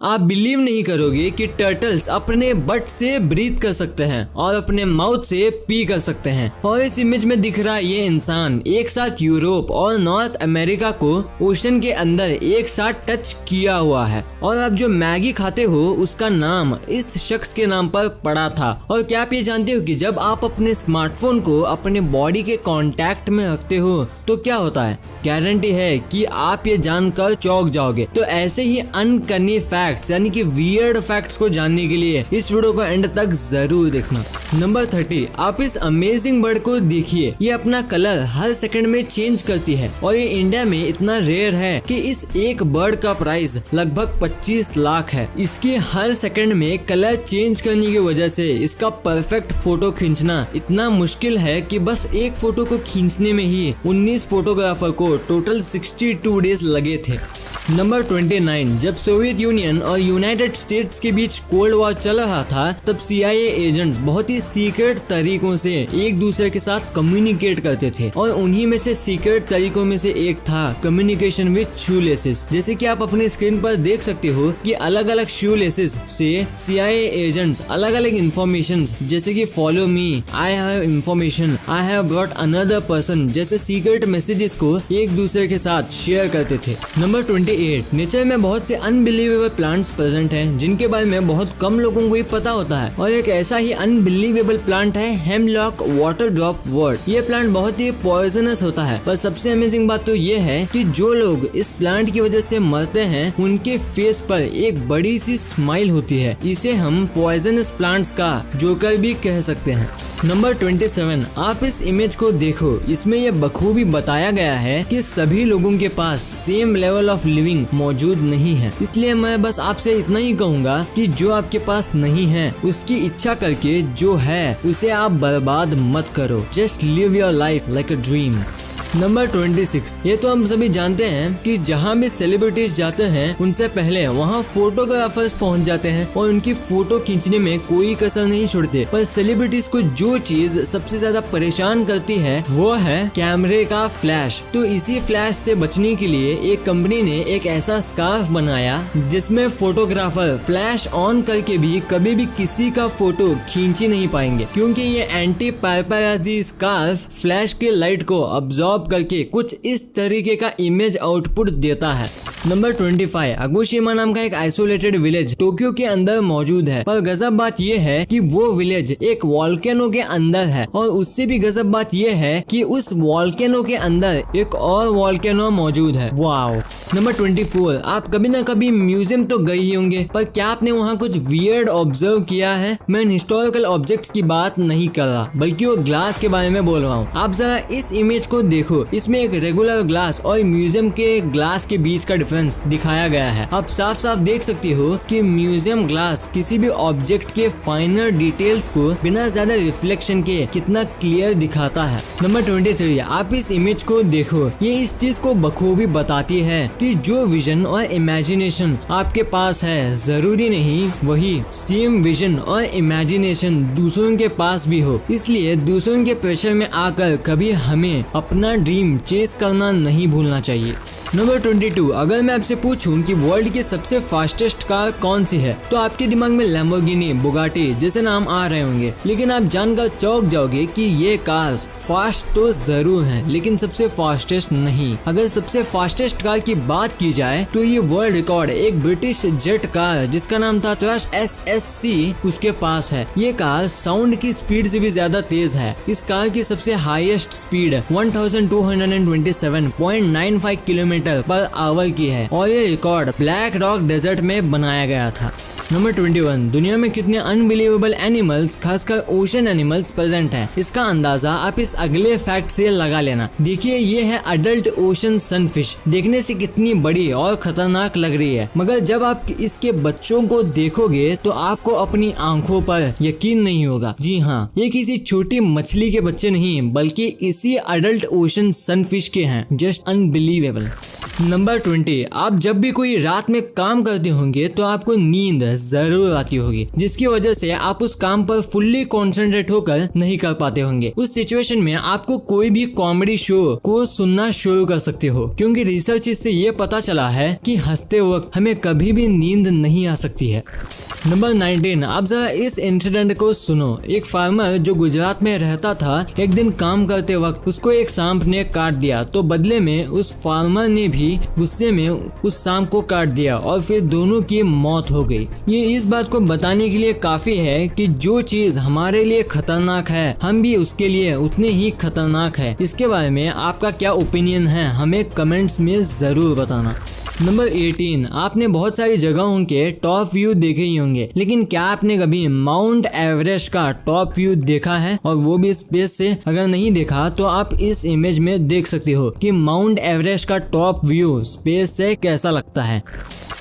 आप बिलीव नहीं करोगे कि टर्टल्स अपने बट से ब्रीथ कर सकते हैं और अपने माउथ से पी कर सकते हैं। और इस इमेज में दिख रहा ये इंसान एक साथ यूरोप और नॉर्थ अमेरिका को ओशन के अंदर एक साथ टच किया हुआ है। और आप जो मैगी खाते हो उसका नाम इस शख्स के नाम पर पड़ा था। और क्या आप ये जानते हो कि जब आप अपने स्मार्टफोन को अपने बॉडी के कांटेक्ट में रखते हो तो क्या होता है? गारंटी है कि आप ये जानकर चौंक जाओगे। तो ऐसे ही अनकनी फैक्ट्स यानी कि वियर्ड फैक्ट्स को जानने के लिए इस वीडियो को एंड तक जरूर देखना। नंबर 30, आप इस अमेजिंग बर्ड को देखिए। ये अपना कलर हर सेकंड में चेंज करती है और ये इंडिया में इतना रेयर है कि इस एक बर्ड का प्राइस लगभग 25 लाख है। इसकी हर सेकंड में कलर चेंज करने की वजह से इसका परफेक्ट फोटो खींचना इतना मुश्किल है कि बस एक फोटो को खींचने में ही 19 फोटोग्राफर को टोटल 62 डेज लगे थे। नंबर 29, जब सोवियत यूनियन और यूनाइटेड स्टेट्स के बीच कोल्ड वॉर चल रहा था तब CIA एजेंट्स बहुत ही सीक्रेट तरीकों से एक दूसरे के साथ कम्युनिकेट करते थे और उन्हीं में से सीक्रेट तरीकों में से एक था कम्युनिकेशन विद शूलेसेस। जैसे कि आप अपने स्क्रीन पर देख सकते हो कि अलग अलग शूलेसेस से CIA एजेंट्स अलग अलग इंफॉर्मेशन जैसे कि follow me, I have information, I have brought another person जैसे सीक्रेट मैसेजेस को एक दूसरे के साथ शेयर करते थे। नंबर 28, नेचर में बहुत से अनबिलीवेबल प्लांट्स प्रेजेंट हैं जिनके बारे में बहुत कम लोगों को ही पता होता है। और एक ऐसा ही अनबिलीवेबल प्लांट है हेमलॉक वाटर ड्रॉप वर्ड। ये प्लांट बहुत ही पॉइजनस होता है, पर सबसे अमेजिंग बात तो ये है कि जो लोग इस प्लांट की वजह से मरते हैं उनके फेस पर एक बड़ी सी स्माइल होती है। इसे हम पॉइजनस प्लांट्स का जोकर भी कह सकते हैं। नंबर 27, आप इस इमेज को देखो। इसमें यह बखूबी बताया गया है कि सभी लोगों के पास सेम लेवल ऑफ लिविंग मौजूद नहीं है। इसलिए मैं बस आपसे इतना ही कहूँगा कि जो आपके पास नहीं है उसकी इच्छा करके जो है उसे आप बर्बाद मत करो। Just live your life like a dream. Number 26, ये तो हम सभी जानते हैं कि जहाँ भी सेलिब्रिटीज जाते हैं उनसे पहले वहाँ फोटोग्राफर्स पहुँच जाते हैं और उनकी फोटो खींचने में कोई कसर नहीं छोड़ते। पर सेलिब्रिटीज को जो चीज सबसे ज्यादा परेशान करती है वो है कैमरे का फ्लैश। तो इसी फ्लैश से बचने के लिए एक कंपनी ने एक ऐसा स्कार्फ बनाया जिसमें फोटोग्राफर फ्लैश ऑन करके भी कभी भी किसी का फोटो खींच ही नहीं पाएंगे, क्योंकि ये एंटी पैपराजी स्कार्फ फ्लैश के लाइट को अब्सॉर्ब करके कुछ इस तरीके का इमेज आउटपुट देता है। नंबर 25, अगोशिमा नाम का एक आइसोलेटेड विलेज टोक्यो के अंदर मौजूद है। पर गजब बात यह है कि वो विलेज एक वॉल्केनो के अंदर है और उससे भी गजब बात यह है कि उस वॉल्केनो के अंदर एक और वॉल्केनो मौजूद है। वाओ। नंबर 24, आप कभी ना कभी म्यूजियम तो गए ही होंगे, पर क्या आपने वहाँ कुछ वियर्ड ऑब्जर्व किया है? मैं हिस्टोरिकल ऑब्जेक्ट्स की बात नहीं कर रहा बल्कि वो ग्लास के बारे में बोल रहा हूँ। आप जरा इस इमेज को देखो। इसमें एक रेगुलर ग्लास और म्यूजियम के ग्लास के बीच का डिफरेंस दिखाया गया है। आप साफ साफ देख सकते हो कि म्यूजियम ग्लास किसी भी ऑब्जेक्ट के फाइनर डिटेल्स को बिना ज्यादा रिफ्लेक्शन के कितना क्लियर दिखाता है। नंबर 23, आप इस इमेज को देखो। ये इस चीज को बखूबी बताती है कि जो विजन और इमेजिनेशन आपके पास है जरूरी नहीं वही सेम विजन और इमेजिनेशन दूसरों के पास भी हो। इसलिए दूसरों के प्रेशर में आकर कभी हमें अपना ड्रीम चेस करना नहीं भूलना चाहिए। नंबर 22, अगर मैं आपसे पूछूं कि वर्ल्ड की सबसे फास्टेस्ट कार कौन सी है तो आपके दिमाग में लैम्बोर्गिनी, बुगाटी जैसे नाम आ रहे होंगे, लेकिन आप जानकर चौंक जाओगे कि ये कार्स फास्ट तो जरूर हैं लेकिन सबसे फास्टेस्ट नहीं। अगर सबसे फास्टेस्ट कार की बात की जाए तो ये वर्ल्ड रिकॉर्ड एक ब्रिटिश जेट कार जिसका नाम था ट्रस्ट SSC उसके पास है। ये कार साउंड की स्पीड से भी ज्यादा तेज है। इस कार की सबसे highest speed 1227.95 kilometre per hour की है और ये रिकॉर्ड ब्लैक रॉक डेजर्ट में बनाया गया था। नंबर 21, दुनिया में कितने अनबिलीवेबल एनिमल्स खासकर ओशन एनिमल्स प्रेजेंट हैं, इसका अंदाजा आप इस अगले फैक्ट से लगा लेना। देखिए ये है अडल्ट ओशन सनफिश। देखने से कितनी बड़ी और खतरनाक लग रही है, मगर जब आप इसके बच्चों को देखोगे तो आपको अपनी आंखों पर यकीन नहीं होगा। जी हाँ, ये किसी छोटी मछली के बच्चे नहीं बल्कि इसी अडल्ट ओशन एनिमेशन सनफिश के हैं, जस्ट अनबिलीवेबल। नंबर 20, आप जब भी कोई रात में काम करते होंगे तो आपको नींद जरूर आती होगी, जिसकी वजह से आप उस काम पर फुल्ली कॉन्सेंट्रेट होकर नहीं कर पाते होंगे। उस सिचुएशन में आपको कोई भी कॉमेडी शो को सुनना शुरू कर सकते हो, क्योंकि रिसर्च इससे ये पता चला है कि हंसते वक्त हमें कभी भी नींद नहीं आ सकती है। नंबर 19, आप जरा इस इंसिडेंट को सुनो। एक फार्मर जो गुजरात में रहता था, एक दिन काम करते वक्त उसको एक सांप ने काट दिया, तो बदले में उस फार्मर ने भी गुस्से में उस सांप को काट दिया और फिर दोनों की मौत हो गई। ये इस बात को बताने के लिए काफी है कि जो चीज हमारे लिए खतरनाक है, हम भी उसके लिए उतने ही खतरनाक है। इसके बारे में आपका क्या ओपिनियन है, हमें कमेंट्स में जरूर बताना। नंबर 18, आपने बहुत सारी जगहों के टॉप व्यू देखे ही होंगे, लेकिन क्या आपने कभी माउंट एवरेस्ट का टॉप व्यू देखा है, और वो भी स्पेस से? अगर नहीं देखा तो आप इस इमेज में देख सकते हो कि माउंट एवरेस्ट का टॉप व्यू स्पेस से कैसा लगता है।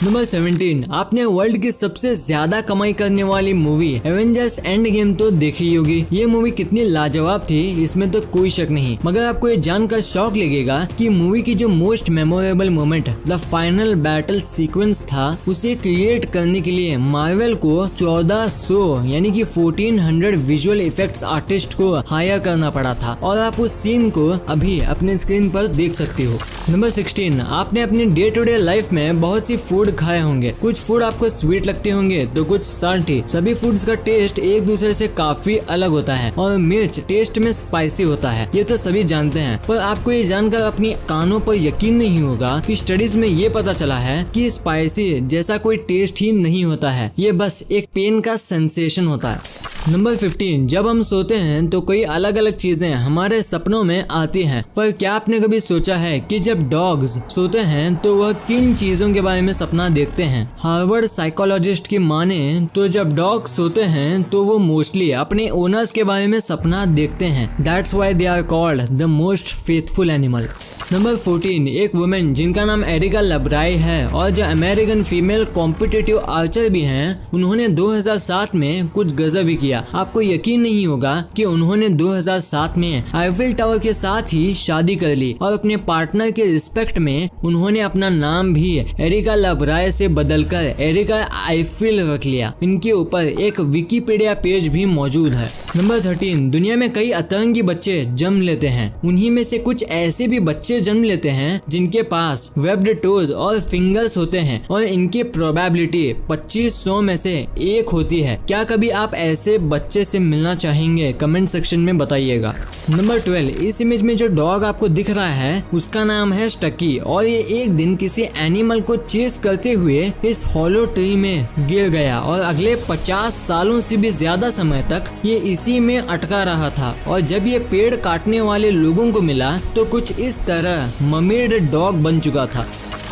नंबर 17, आपने वर्ल्ड की सबसे ज्यादा कमाई करने वाली मूवी एवेंजर्स एंड गेम तो देखी ही होगी। ये मूवी कितनी लाजवाब थी, इसमें तो कोई शक नहीं, मगर आपको ये जानकर शौक लगेगा कि मूवी की जो most memorable moment the final battle sequence था, उसे क्रिएट करने के लिए मार्वल को 1400 यानी कि 1400 विजुअल इफेक्ट्स आर्टिस्ट को हायर करना पड़ा था, और आप उस सीन को अभी अपने स्क्रीन पर देख सकते हो। नंबर 16, आपने अपने डे टू डे लाइफ में बहुत सी फूड खाए होंगे। कुछ फूड आपको स्वीट लगते होंगे तो कुछ साल्टी। सभी फूड्स का टेस्ट एक दूसरे से काफी अलग होता है, और मिर्च टेस्ट में स्पाइसी होता है, ये तो सभी जानते हैं। पर आपको ये जानकर अपनी कानों पर यकीन नहीं होगा कि स्टडीज में ये पता चला है कि स्पाइसी जैसा कोई टेस्ट ही नहीं होता है, ये बस एक पेन का सेंसेशन होता है। नंबर 15, जब हम सोते हैं तो कई अलग अलग चीजें हमारे सपनों में आती हैं, पर क्या आपने कभी सोचा है कि जब डॉग्स सोते हैं तो वह किन चीजों के बारे में सपना देखते हैं? हार्वर्ड साइकोलॉजिस्ट की माने तो जब डॉग सोते हैं तो वो मोस्टली अपने ओनर्स के बारे में सपना देखते हैं। That's why they are called the most faithful animal. Number 14, एक वुमेन जिनका नाम एरिका लब्राई है और जो अमेरिकन फीमेल कॉम्पिटिटिव आर्चर भी हैं, उन्होंने 2007 में कुछ गजब ही किया। आपको यकीन नहीं होगा कि उन्होंने 2007 में आईफिल टावर के साथ ही शादी कर ली, और अपने पार्टनर के रिस्पेक्ट में उन्होंने अपना नाम भी एरिका लब्राई से बदलकर एरिका आईफिल रख लिया। इनके ऊपर एक विकिपीडिया पेज भी मौजूद है। नंबर 13, दुनिया में कई अतरंगी बच्चे जन्म लेते हैं, उन्हीं में से कुछ ऐसे भी बच्चे जन्म लेते हैं जिनके पास वेब्ड टोज और फिंगर्स होते हैं, और इनकी प्रोबेबिलिटी 2500 में से 1 होती है। क्या कभी आप ऐसे बच्चे से मिलना चाहेंगे? कमेंट सेक्शन में बताइएगा। नंबर 12, इस इमेज में जो डॉग आपको दिख रहा है उसका नाम है स्टकी, और ये एक दिन किसी एनिमल को चेस करते हुए इस हॉलो ट्री में गिर गया, और अगले 50 सालों से भी ज्यादा समय तक ये इसी में अटका रहा था। और जब ये पेड़ काटने वाले लोगों को मिला तो कुछ इस तरह मर्मेड डॉग बन चुका था।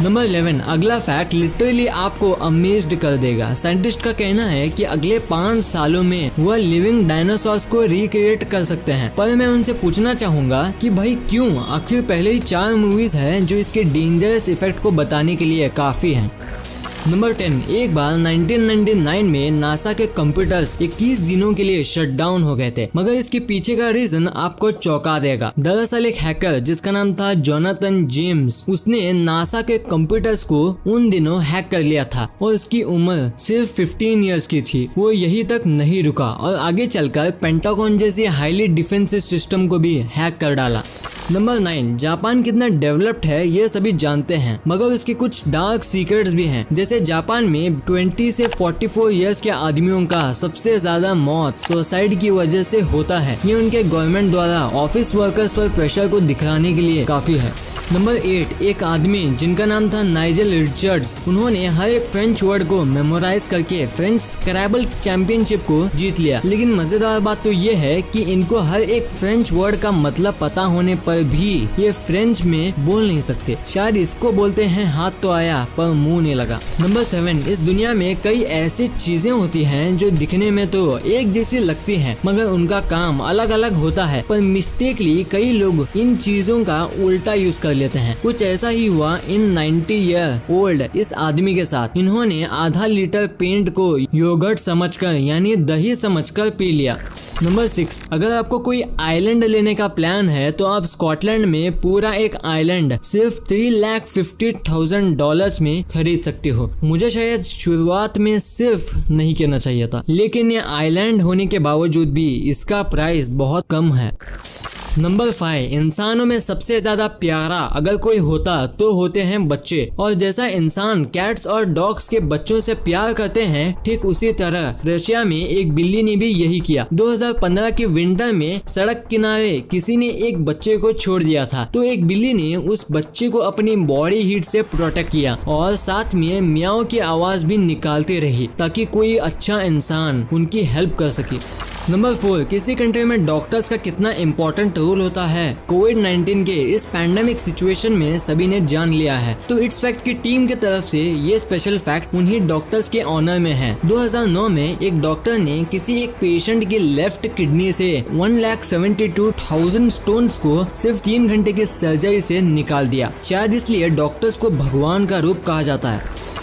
नंबर 11, अगला फैक्ट लिटरली आपको अमेज्ड कर देगा। साइंटिस्ट का कहना है कि अगले 5 सालों में वह लिविंग डायनासोर्स को रिक्रिएट कर सकते हैं। पर मैं उनसे पूछना चाहूंगा कि भाई क्यों? आखिर पहले ही 4 मूवीज हैं जो इसके डेंजरस इफेक्ट को बताने के लिए काफी हैं। नंबर 10, एक बार 1999 में नासा के कंप्यूटर्स 21 दिनों के लिए शट डाउन हो गए थे, मगर इसके पीछे का रीजन आपको चौंका देगा। दरअसल एक हैकर जिसका नाम था जोनाथन जेम्स, उसने नासा के कंप्यूटर्स को उन दिनों हैक कर लिया था, और उसकी उम्र सिर्फ 15 इयर्स की थी। वो यही तक नहीं रुका और आगे चलकर पेंटागन जैसी हाईली डिफेंसिव सिस्टम को भी हैक कर डाला। नंबर 9, जापान कितना डेवलप्ड है ये सभी जानते हैं, मगर उसके कुछ डार्क सीक्रेट्स भी हैं। जैसे जापान में 20 से 44 इयर्स के आदमियों का सबसे ज्यादा मौत सुसाइड की वजह से होता है। ये उनके गवर्नमेंट द्वारा ऑफिस वर्कर्स पर प्रेशर को दिखाने के लिए काफी है। नंबर 8, एक आदमी जिनका नाम था नाइजल रिचर्ड्स, उन्होंने हर एक फ्रेंच वर्ड को मेमोराइज करके फ्रेंच स्क्रैबल चैंपियनशिप को जीत लिया। लेकिन मजेदार बात तो ये है कि इनको हर एक फ्रेंच वर्ड का मतलब पता होने पर भी ये फ्रेंच में बोल नहीं सकते। शायद इसको बोलते हैं हाथ तो आया पर मुंह नहीं लगा। नंबर 7, इस दुनिया में कई ऐसी चीजें होती हैं जो दिखने में तो एक जैसी लगती हैं, मगर उनका काम अलग अलग होता है। पर मिस्टेकली कई लोग इन चीजों का उल्टा यूज कर लेते हैं। कुछ ऐसा ही हुआ इन 90 ईयर ओल्ड इस आदमी के साथ। इन्होंने आधा लीटर पेंट को योगर्ट समझकर यानी दही समझकर पी लिया। नंबर 6, अगर आपको कोई आइलैंड लेने का प्लान है तो आप स्कॉटलैंड में पूरा एक आइलैंड सिर्फ $350,000 में खरीद सकते हो। मुझे शायद शुरुआत में सिर्फ नहीं कहना चाहिए था, लेकिन ये आइलैंड होने के बावजूद भी इसका प्राइस बहुत कम है। नंबर 5, इंसानों में सबसे ज्यादा प्यारा अगर कोई होता तो होते हैं बच्चे। और जैसा इंसान कैट्स और डॉग्स के बच्चों से प्यार करते हैं, ठीक उसी तरह रशिया में एक बिल्ली ने भी यही किया। 2015 के विंटर में सड़क किनारे किसी ने एक बच्चे को छोड़ दिया था, तो एक बिल्ली ने उस बच्चे को अपनी बॉडी हीट से प्रोटेक्ट किया और साथ में मियाओ की आवाज भी निकालती रही ताकि कोई अच्छा इंसान उनकी हेल्प कर सके। नंबर 4, किसी कंट्री में डॉक्टर्स का कितना इम्पोर्टेंट रोल होता है कोविड-19 के इस पैंडेमिक सिचुएशन में सभी ने जान लिया है। तो इट्स फैक्ट की टीम की तरफ से ये स्पेशल फैक्ट उन्हीं डॉक्टर्स के ऑनर में है। 2009 में एक डॉक्टर ने किसी एक पेशेंट की लेफ्ट किडनी से 1,72,000 स्टोन्स को सिर्फ 3 घंटे की सर्जरी से निकाल दिया। शायद इसलिए डॉक्टर्स को भगवान का रूप कहा जाता है।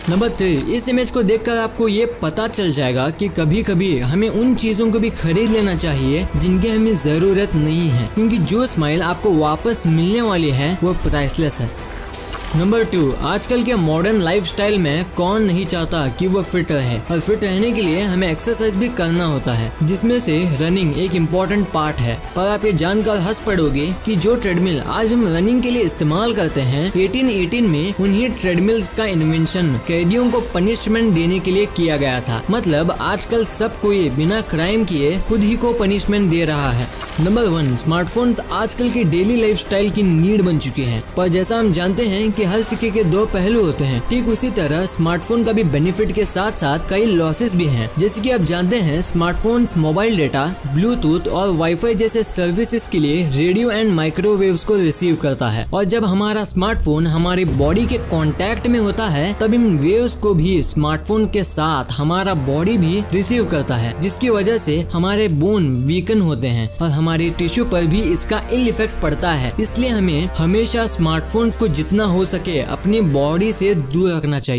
नंबर 3, इस इमेज को देखकर आपको ये पता चल जाएगा कि कभी कभी हमें उन चीजों को भी खरीद लेना चाहिए जिनकी हमें जरूरत नहीं है, क्योंकि जो स्माइल आपको वापस मिलने वाली है वो प्राइसलेस है। नंबर 2, आजकल के मॉडर्न लाइफस्टाइल में कौन नहीं चाहता कि वो फिट रहे, और फिट रहने के लिए हमें एक्सरसाइज भी करना होता है, जिसमें से रनिंग एक इम्पोर्टेंट पार्ट है। और आप ये जानकर हंस पड़ोगे कि जो ट्रेडमिल आज हम रनिंग के लिए इस्तेमाल करते हैं, 1818 में उन्हीं ट्रेडमिल्स का इन्वेंशन कैदियों को पनिशमेंट देने के लिए किया गया था। मतलब आजकल सब कोई बिना क्राइम किए खुद ही को पनिशमेंट दे रहा है। नंबर 1, स्मार्टफोन्स आजकल की डेली लाइफस्टाइल की नीड बन चुके हैं, पर जैसा हम जानते हैं कि हर सिक्के के 2 पहलू होते हैं, ठीक उसी तरह स्मार्टफोन का भी बेनिफिट के साथ साथ कई लॉसेस भी हैं। जैसे कि आप जानते हैं, स्मार्टफोन्स मोबाइल डेटा, ब्लूटूथ और वाईफाई जैसे सर्विसेज के लिए रेडियो एंड माइक्रोवेव्स को रिसीव करता है, और जब हमारा स्मार्टफोन हमारी बॉडी के कांटेक्ट में होता है तब इन वेव्स को भी स्मार्टफोन के साथ हमारा बॉडी भी रिसीव करता है, जिसकी वजह से हमारे बोन वीकन होते हैं और हमारे टिश्यू पर भी इसका इल इफेक्ट पड़ता है। इसलिए हमें हमेशा स्मार्टफोन्स को जितना हो सके अपनी बॉडी से दूर रखना चाहिए।